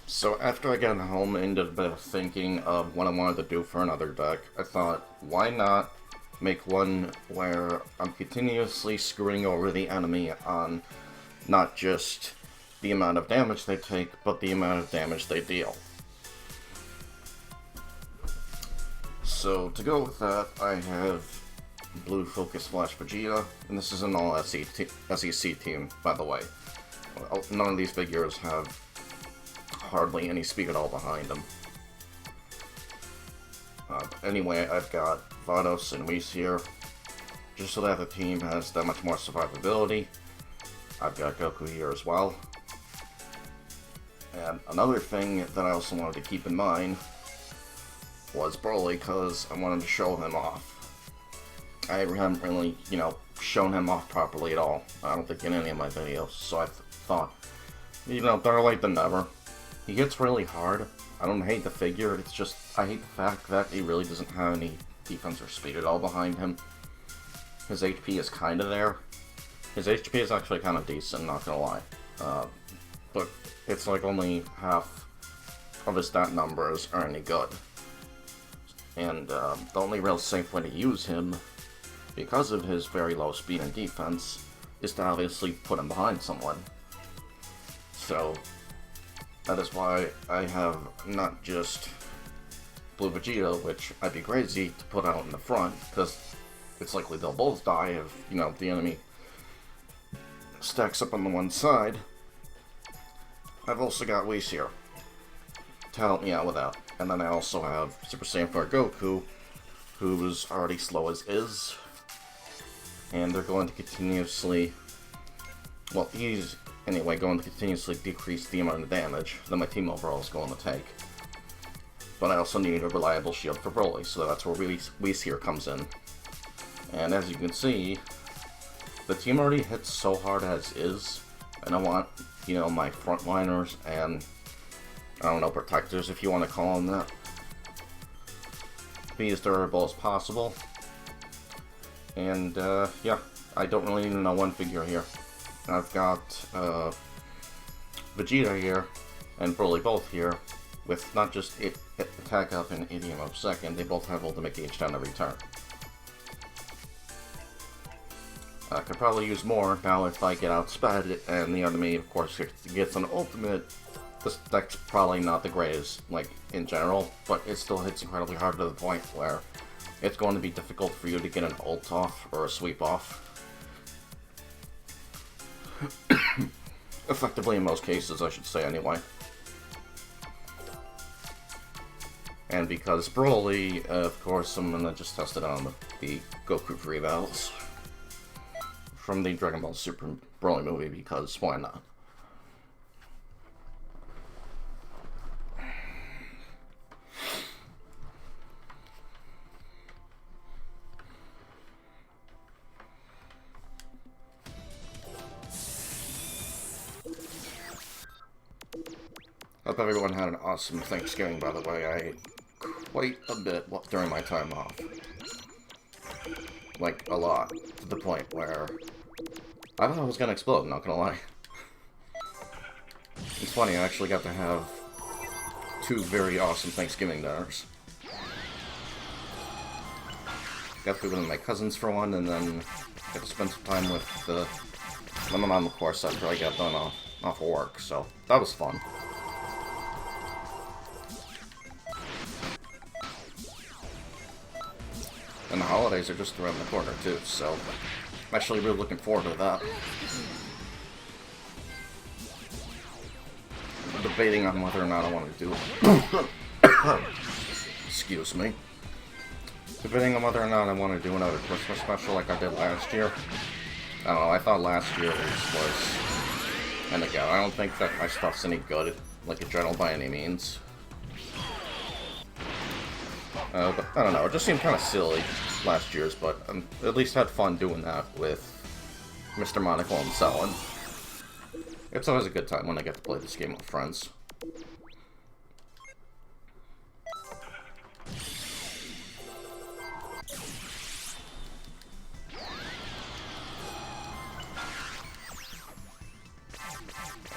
So after I got home and did a bit of thinking of what I wanted to do for another deck, I thought, why not make one where I'm continuously screwing over the enemy on not just the amount of damage they take, but the amount of damage they deal. So to go with that, I have Blue Focus Flash Vegeta, and this is an all SEC team, by the way. None of these figures have hardly any speed at all behind them. Anyway, I've got Vados and Whis here, just so that the team has that much more survivability. I've got Goku here as well. And another thing that I also wanted to keep in mind was Broly, because I wanted to show him off. I haven't really, shown him off properly at all. I don't think in any of my videos, so I thought, better late than never. He hits really hard. I don't hate the figure, it's just, I hate the fact that he really doesn't have any defense or speed at all behind him. His HP is kinda there. His HP is actually kinda decent, not gonna lie. But it's like only half of his stat numbers are any good. And the only real safe way to use him, because of his very low speed and defense, is to obviously put him behind someone. So that is why I have not just Blue Vegeta, which I'd be crazy to put out in the front, because it's likely they'll both die if, the enemy stacks up on the one side. I've also got Whis here to help me out with that. And then I also have Super Saiyan 4 Goku, who's already slow as is. And they're going to continuously, he's anyway going to continuously decrease the amount of damage that my team overall is going to take. But I also need a reliable shield for Broly, so that's where Whis here comes in. And as you can see, the team already hits so hard as is, and I want, my frontliners and, protectors, if you want to call them that, be as durable as possible. And, yeah, I don't really need to know one figure here. I've got Vegeta here and Broly both here, with not just attack up and idiom of second, they both have ultimate gauge down every turn. I could probably use more now if I get outsped, and the enemy, of course, gets an ultimate. This deck's probably not the greatest, in general, but it still hits incredibly hard to the point where it's going to be difficult for you to get an ult off or a sweep off. Effectively in most cases, I should say, anyway. And because Broly, of course, I'm gonna just test it on the Goku free battles from the Dragon Ball Super Broly movie, because why not? Hope everyone had an awesome Thanksgiving, by the way. I ate quite a bit during my time off. A lot. To the point where I thought I was gonna explode, not gonna lie. It's funny, I actually got to have 2 very awesome Thanksgiving dinners. Got to go with my cousins for one, and then got to spend some time with my mom, of course, after I got done off of work, so that was fun. And the holidays are just around the corner, too, so I'm actually really looking forward to that. I'm debating on whether or not I want to do it. Excuse me. Debating on whether or not I want to do another Christmas special like I did last year. I don't know, I thought last year was... And again, I don't think that my stuff's any good, in general, by any means. But I don't know, it just seemed kind of silly last year's, but at least had fun doing that with Mr. Monaco and Selin. It's always a good time when I get to play this game with friends.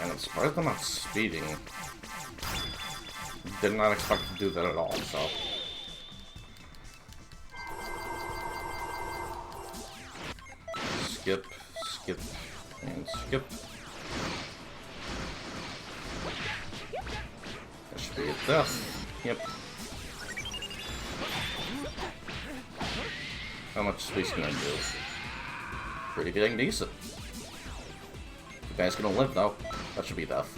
And in spite of them not speeding, did not expect to do that at all, so... Skip, skip, and skip. That should be a death. Yep. How much space can I do? Pretty dang decent. The guy's gonna live, though. That should be death.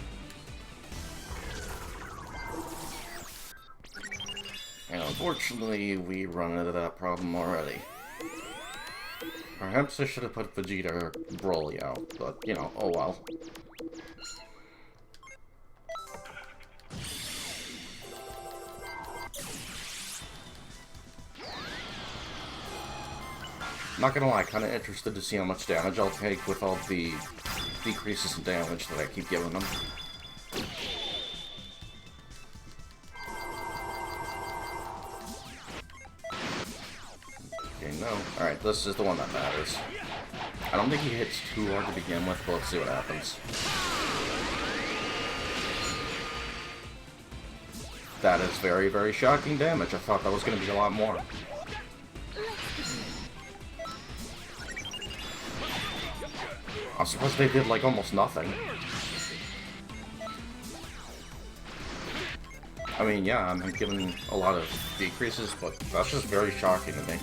And unfortunately, we run into that problem already. Perhaps I should have put Vegeta or Broly out, but, you know, oh well. Not gonna lie, kinda interested to see how much damage I'll take with all the decreases in damage that I keep giving them. Okay, no. Alright, this is the one that matters. I don't think he hits too hard to begin with, but let's see what happens. That is very, very shocking damage. I thought that was gonna be a lot more. I'm surprised they did, like, almost nothing. I mean, yeah, I'm giving a lot of decreases, but that's just very shocking to me.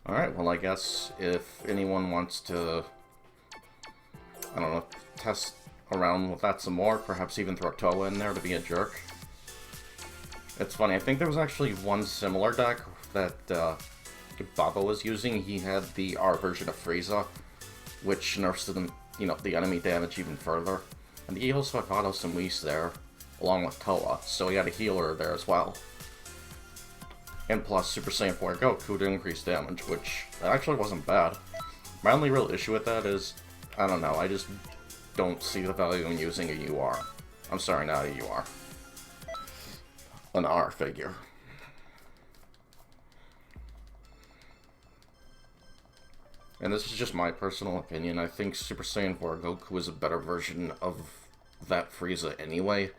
Alright, well, I guess if anyone wants to, I don't know, test around with that some more, perhaps even throw Toa in there to be a jerk. It's funny, I think there was actually one similar deck that Baba was using. He had the R version of Frieza, which nerfs them, you know, the enemy damage even further. And he also had Vados and Whis there, along with Toa, so he had a healer there as well. And plus Super Saiyan 4 Goku to increase damage, which actually wasn't bad. My only real issue with that is, I don't know, I just don't see the value in using a UR. I'm sorry, not a UR. An R figure. And this is just my personal opinion. I think Super Saiyan 4 Goku is a better version of that Frieza anyway.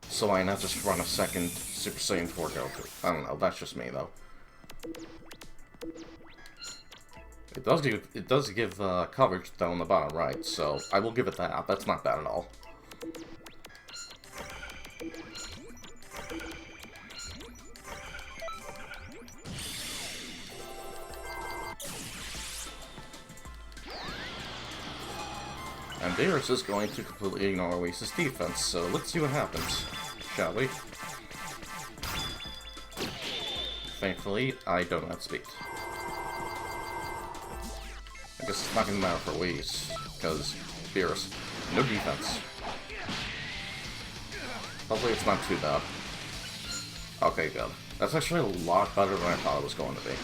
So why not just run a second Super Saiyan 4 Goku? I don't know, that's just me though. It does give coverage though on the bottom right, so I will give it that. That's not bad at all. And Darius is going to completely ignore Whis' defense, so let's see what happens, shall we? Thankfully, I don't have speed. I guess it's not going to matter for Whis, because Darius, no defense. Hopefully it's not too bad. Okay, good. That's actually a lot better than I thought it was going to be.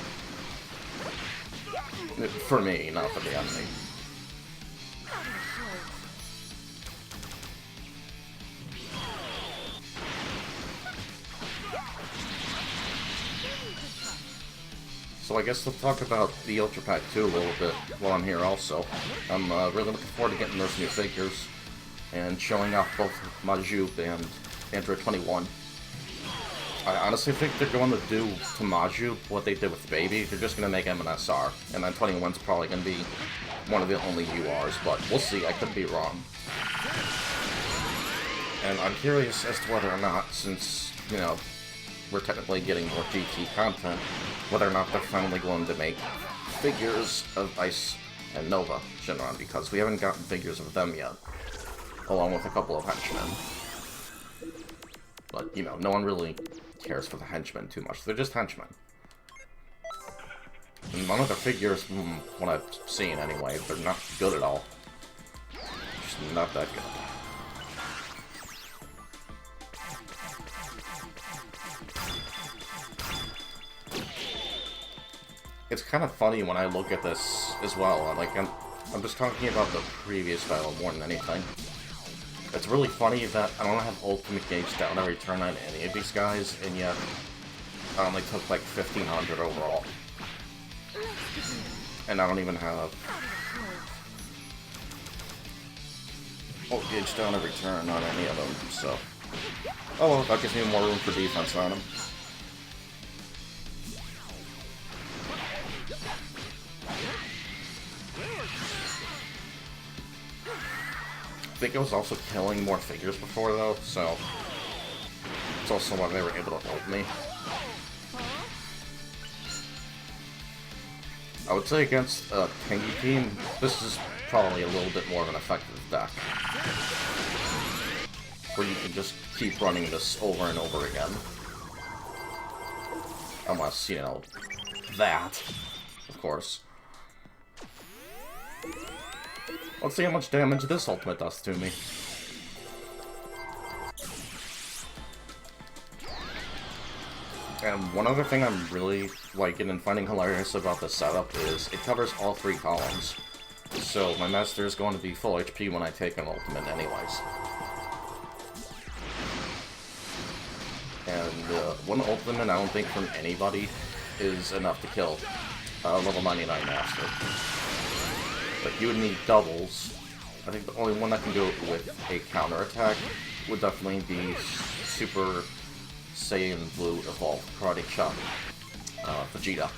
For me, not for the enemy. So I guess we'll talk about the Ultra Pack 2 a little bit while I'm here also. I'm really looking forward to getting those new figures and showing off both Majub and Android 21. I honestly think they're going to do to Majub what they did with Baby. They're just going to make him an SR, and then 21's probably going to be one of the only URs, but we'll see. I could be wrong. And I'm curious as to whether or not, since, you know, we're technically getting more GT content, whether or not they're finally going to make figures of Ice and Nova Shenron, because we haven't gotten figures of them yet, along with a couple of henchmen. But, you know, no one really cares for the henchmen too much. They're just henchmen. And none of their figures, from what I've seen anyway, they're not good at all. Just not that good. It's kind of funny when I look at this as well. Like, I'm just talking about the previous battle more than anything. It's really funny that I don't have ultimate gauge down every turn on any of these guys, and yet I only took like 1,500 overall. And I don't even have Oh, gauge down every turn on any of them, so... Oh well, that gives me more room for defense on him. I think I was also killing more figures before though, so... It's also why they were able to hold me. I would say against a tanky team, this is probably a little bit more of an effective deck. Where you can just keep running this over and over again. Unless, you know, that, of course. Let's see how much damage this ultimate does to me. And one other thing I'm really liking and finding hilarious about this setup is it covers all 3 columns. So my master is going to be full HP when I take an ultimate anyways. And one ultimate I don't think from anybody is enough to kill a level 99 master. Like you would need doubles. I think the only one that can do it with a counterattack would definitely be Super Saiyan Blue Evolved Karate Chop, Vegeta.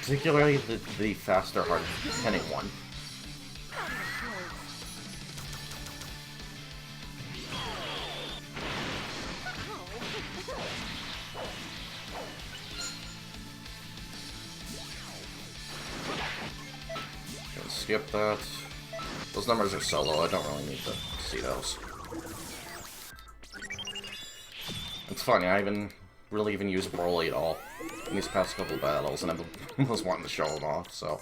Particularly the faster, hard hitting one. Gonna skip that. Those numbers are so low, I don't really need to see those. It's funny, I haven't really even used Broly at all in these past couple battles, and I was wanting to show him off, so...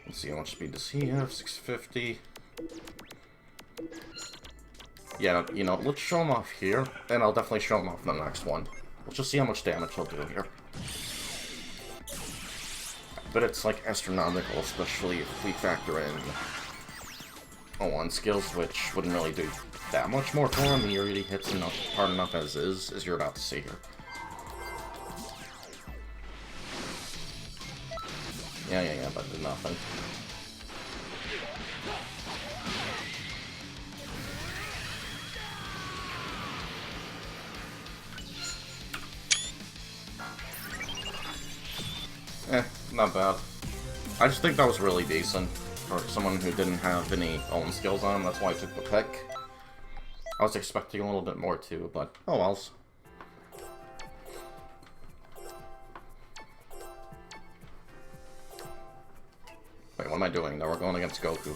Let's see, how much speed does he have? 650. Yeah, you know, let's show him off here, and I'll definitely show him off in the next one. We'll just see how much damage he'll do here. But it's, like, astronomical, especially if we factor in... skills, which wouldn't really do that much more for him. He already hits enough, hard enough as you're about to see here. Yeah, but did nothing. Not bad. I just think that was really decent for someone who didn't have any own skills on him. That's why I took the pick. I was expecting a little bit more too, but oh well. Wait, what am I doing? Now we're going against Goku.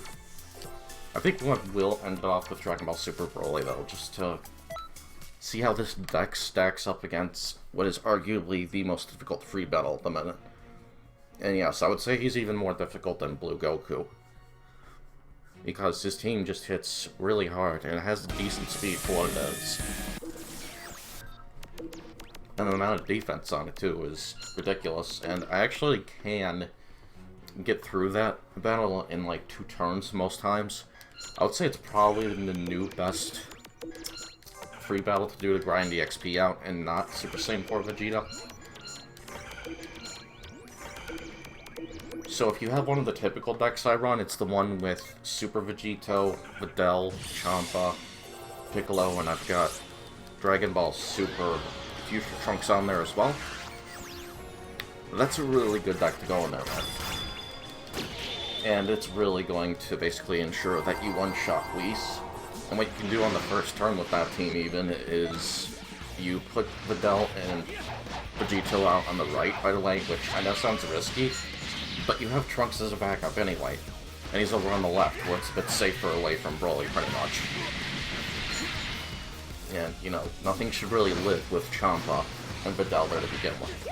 I think what will end off with Dragon Ball Super Broly though, just to see how this deck stacks up against what is arguably the most difficult free battle at the minute. And yes, I would say he's even more difficult than Blue Goku. Because his team just hits really hard, and it has decent speed for what it is. And the amount of defense on it, too, is ridiculous. And I actually can get through that battle in, like, 2 turns most times. I would say it's probably the new best free battle to do to grind the XP out, and not Super Saiyan 4 Vegeta. So if you have one of the typical decks I run, it's the one with Super Vegito, Videl, Champa, Piccolo, and I've got Dragon Ball Super Future Trunks on there as well. That's a really good deck to go in there with. And it's really going to basically ensure that you one-shot Whis. And what you can do on the first turn with that team even is you put Videl and Vegito out on the right, by the way, which I know sounds risky. But you have Trunks as a backup anyway, and he's over on the left, where it's a bit safer away from Broly, pretty much. And, you know, nothing should really live with Champa and Videl there to begin with.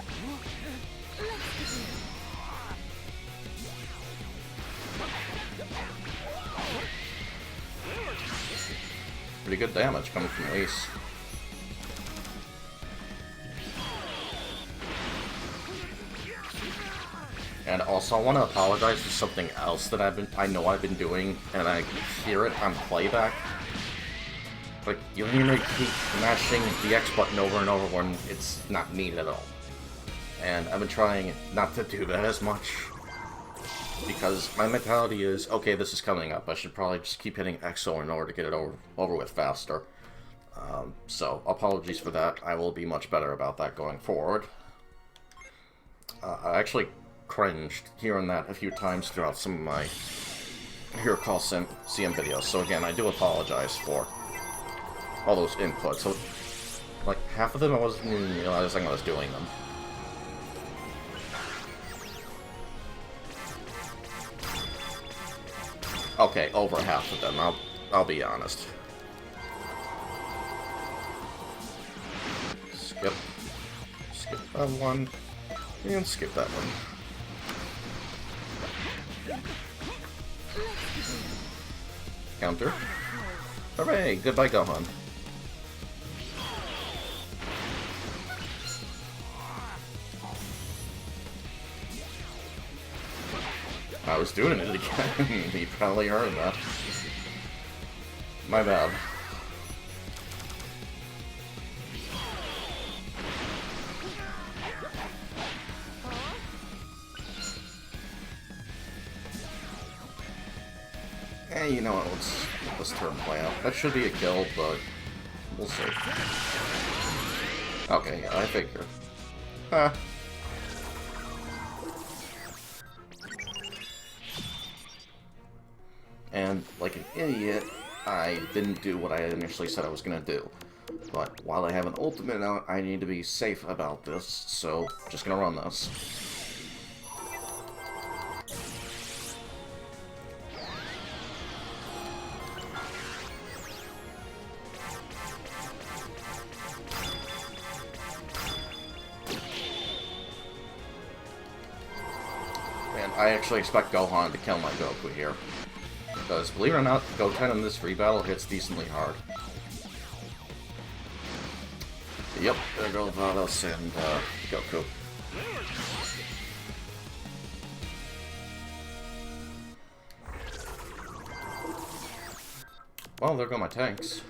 Pretty good damage coming from Whis. And also, I want to apologize for something else that I know I've been doing, and I hear it on playback. Like, you'll hear me keep mashing the X button over and over when it's not needed at all. And I've been trying not to do that as much. Because my mentality is, okay, this is coming up. I should probably just keep hitting X in order to get it over with faster. So, apologies for that. I will be much better about that going forward. I actually cringed hearing that a few times throughout some of my Hero Colosseum videos. So again, I do apologize for all those inputs. So, like, half of them I wasn't even realizing I was doing them. Okay, over half of them, I'll be honest. Skip that one, and skip that one. Counter. Hooray! Goodbye, Gohan. I was doing it again. You probably heard that. My bad. You know what, let's let this turn play out. That should be a kill, but we'll see. Okay, yeah, I figured. Huh. And, like an idiot, I didn't do what I initially said I was gonna do. But while I have an ultimate out, I need to be safe about this, so just gonna run this. I actually expect Gohan to kill my Goku here. Because, believe it or not, Goten in this free battle hits decently hard. Yep, there go Vados and Goku. Well, there go my tanks.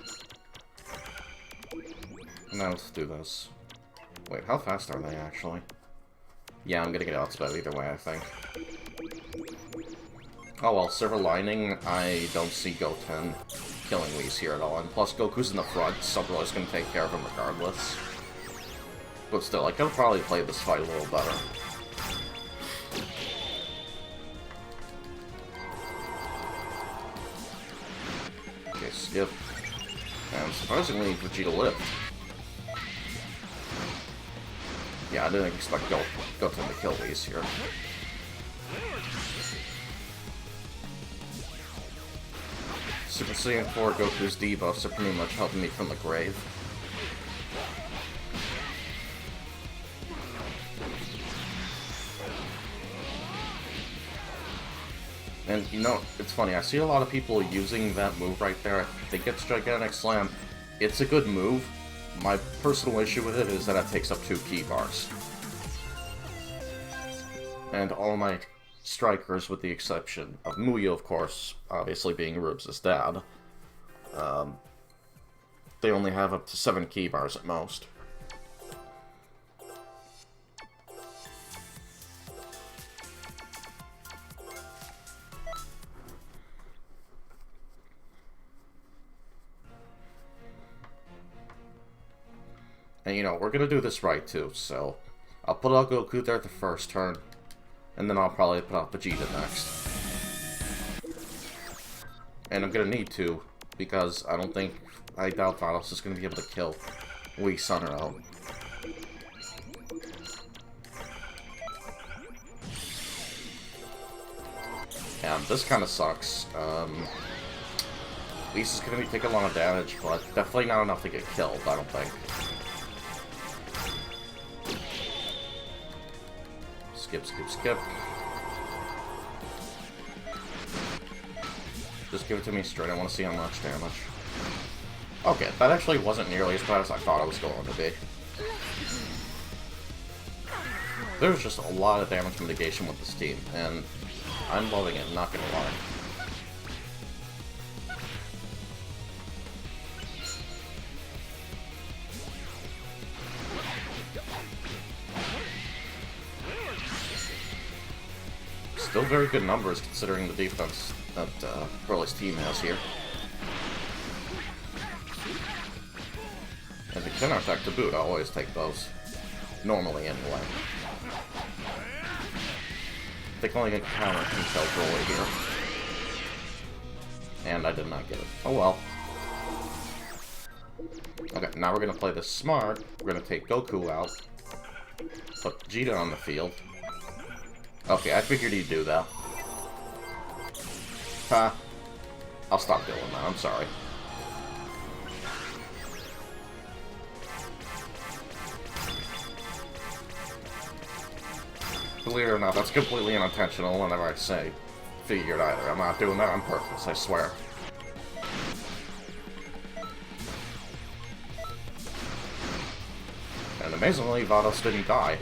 Now let's do this. Wait, how fast are they actually? Yeah, I'm gonna get outsped either way, I think. Oh well, silver lining, I don't see Goten killing Whis here at all. And plus, Goku's in the front, so Broly's gonna take care of him regardless. But still, I could probably play this fight a little better. Okay, skip. And surprisingly, Vegeta lived. Yeah, I didn't expect Goten to kill Whis here. Super Saiyan 4 Goku's debuffs are pretty much helping me from the grave. And, you know, it's funny, I see a lot of people using that move right there. I think it's Gigantic Slam. It's a good move. My personal issue with it is that it takes up 2 key bars. And all my strikers, with the exception of Muyo, of course, obviously being Rubes' dad, they only have up to 7 key bars at most. And, you know, we're gonna do this right, too, so I'll put out Goku there at the first turn, and then I'll probably put out Vegeta next. And I'm gonna need to, because I doubt Vados is gonna be able to kill Whis on her own. And this kind of sucks. Whis is gonna be taking a lot of damage, but definitely not enough to get killed, I don't think. Skip, skip, skip. Just give it to me straight. I want to see how much damage. Okay, that actually wasn't nearly as bad as I thought it was going to be. There's just a lot of damage mitigation with this team, and I'm loving it, not gonna lie. Still very good numbers considering the defense that Broly's team has here. And the counter attack to boot, I always take those. Normally, anyway. I think only can counter control Broly here. And I did not get it. Oh well. Okay, now we're gonna play this smart. We're gonna take Goku out. Put Vegeta on the field. Okay, I figured he'd do that. I'll stop doing that, I'm sorry. Believe it or not, that's completely unintentional whenever I say figured either. I'm not doing that on purpose, I swear. And amazingly, Vados didn't die.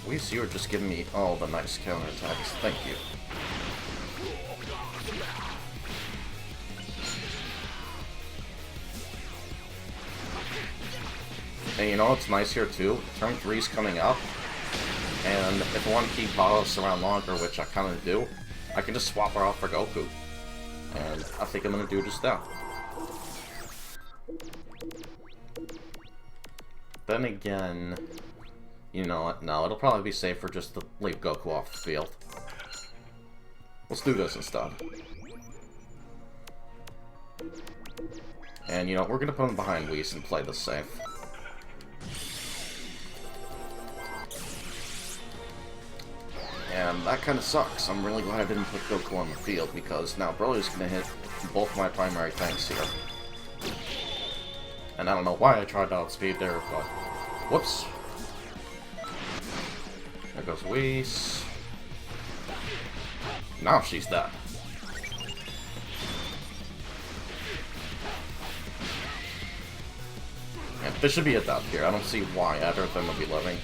Whis, you were just giving me all the nice counterattacks. Thank you. And you know what's nice here too? Turn 3's coming up. And if I want to keep Vados around longer, which I kind of do, I can just swap her out for Goku. And I think I'm going to do just that. Then again, you know what? No, it'll probably be safer just to leave Goku off the field. Let's do this instead. And you know, we're going to put him behind Whis and play this safe. And that kind of sucks. I'm really glad I didn't put Goku on the field, because now Broly's going to hit both my primary tanks here. And I don't know why I tried to outspeed there, but... Whoops. There goes Whis. Now she's dead. And this should be a dub here. I don't see why either of them would be living.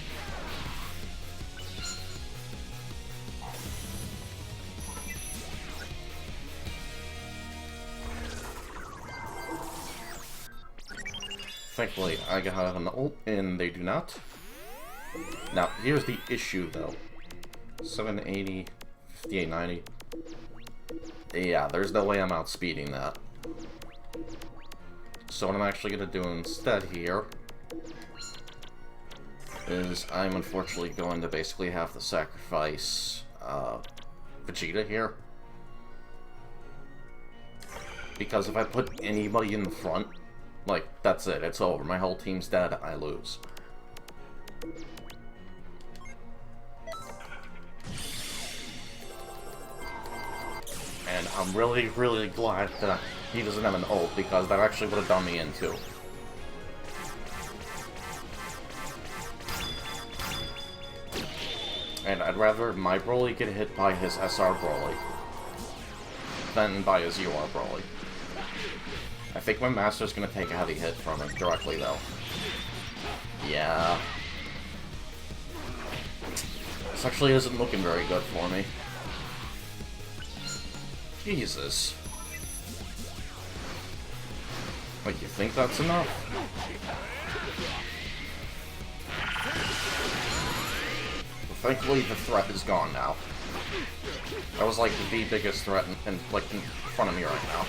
Thankfully, I have an ult, and they do not. Now, here's the issue, though. 780, 5890. Yeah, there's no way I'm outspeeding that. So what I'm actually going to do instead here is I'm unfortunately going to basically have to sacrifice Vegeta here. Because if I put anybody in the front, like, that's it. It's over. My whole team's dead. I lose. And I'm really, really glad that he doesn't have an ult, because that actually would have done me in, too. And I'd rather my Broly get hit by his SR Broly than by his UR Broly. I think my Master's gonna take a heavy hit from it directly, though. Yeah. This actually isn't looking very good for me. Jesus. Wait, you think that's enough? Well, thankfully, the threat is gone now. That was like the biggest threat in front of me right now.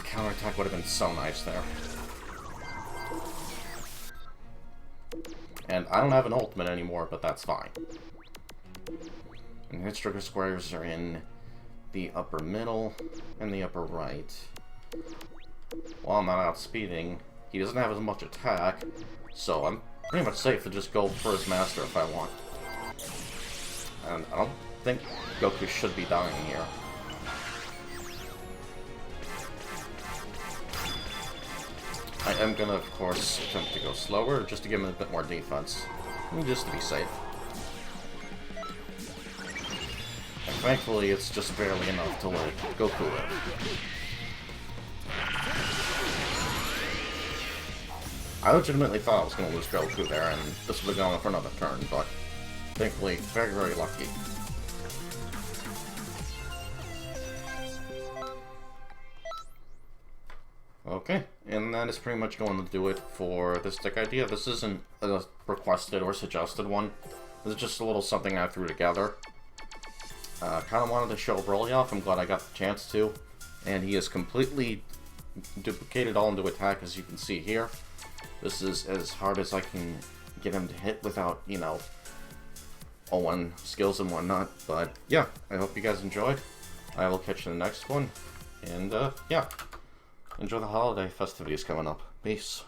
Counterattack would have been so nice there. And I don't have an ultimate anymore, but that's fine. And hit trigger squares are in the upper middle and the upper right. While I'm not outspeeding, he doesn't have as much attack, so I'm pretty much safe to just go for his master if I want. And I don't think Goku should be dying here. I am gonna, of course, attempt to go slower, just to give him a bit more defense. And just to be safe. And thankfully, it's just barely enough to let Goku live. I legitimately thought I was gonna lose Goku there, and this would have gone for another turn, but thankfully, very, very lucky. Okay, and that is pretty much going to do it for this deck idea. This isn't a requested or suggested one. This is just a little something I threw together. Kind of wanted to show Broly off. I'm glad I got the chance to. And he is completely duplicated all into attack, as you can see here. This is as hard as I can get him to hit without, you know, 0-1 skills and whatnot. But yeah, I hope you guys enjoyed. I will catch you in the next one. And yeah, enjoy the holiday festivities coming up. Peace.